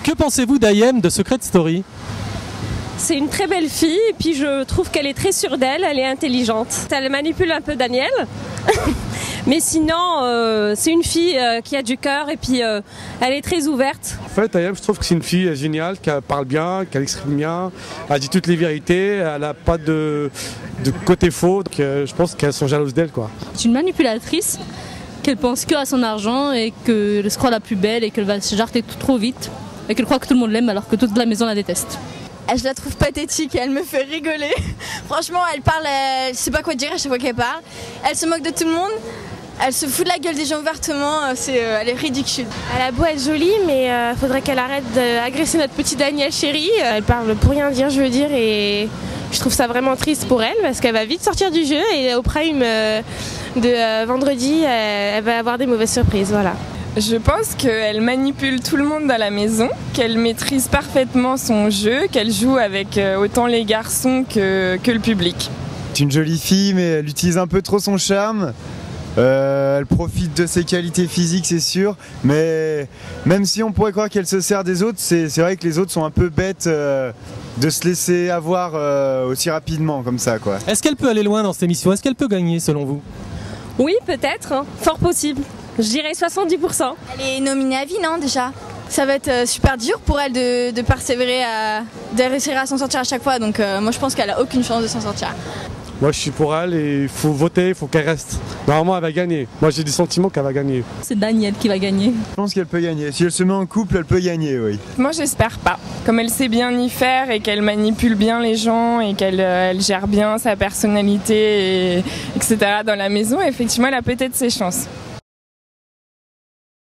Que pensez-vous d'Ayem de Secret Story? C'est une très belle fille et puis je trouve qu'elle est très sûre d'elle, elle est intelligente. Elle manipule un peu Daniel, mais sinon c'est une fille qui a du cœur et puis elle est très ouverte. En fait, Ayem, je trouve que c'est une fille géniale, qui parle bien, qui exprime bien, elle dit toutes les vérités, elle n'a pas de côté faux, donc je pense qu'elles sont jalouses d'elle, quoi. C'est une manipulatrice, qu'elle pense que à son argent et qu'elle se croit la plus belle et qu'elle va se jarter trop vite et qu'elle croit que tout le monde l'aime alors que toute la maison la déteste. Je la trouve pathétique, elle me fait rigoler. Franchement, elle parle, elle sait pas quoi dire à chaque fois qu'elle parle. Elle se moque de tout le monde, elle se fout de la gueule des gens ouvertement, elle est ridicule. Elle a beau être jolie, mais faudrait qu'elle arrête d'agresser notre petit Daniel chéri. Elle parle pour rien dire, je veux dire, et je trouve ça vraiment triste pour elle parce qu'elle va vite sortir du jeu et au prime de vendredi, elle va avoir des mauvaises surprises, voilà. Je pense qu'elle manipule tout le monde dans la maison, qu'elle maîtrise parfaitement son jeu, qu'elle joue avec autant les garçons que le public. C'est une jolie fille, mais elle utilise un peu trop son charme. Elle profite de ses qualités physiques, c'est sûr, mais même si on pourrait croire qu'elle se sert des autres, c'est vrai que les autres sont un peu bêtes de se laisser avoir aussi rapidement comme ça, quoi. Est-ce qu'elle peut aller loin dans cette émission? Est-ce qu'elle peut gagner selon vous? Oui, peut-être, hein. Fort possible. Je dirais 70%. Elle est nominée à vie, non, déjà? Ça va être super dur pour elle de persévérer, de réussir à s'en sortir à chaque fois, donc moi je pense qu'elle a aucune chance de s'en sortir. Moi, je suis pour elle et il faut voter, il faut qu'elle reste. Normalement, elle va gagner. Moi, j'ai des sentiments qu'elle va gagner. C'est Daniel qui va gagner. Je pense qu'elle peut gagner. Si elle se met en couple, elle peut gagner, oui. Moi, j'espère pas. Comme elle sait bien y faire et qu'elle manipule bien les gens et qu'elle elle gère bien sa personnalité, etc. dans la maison, effectivement, elle a peut-être ses chances.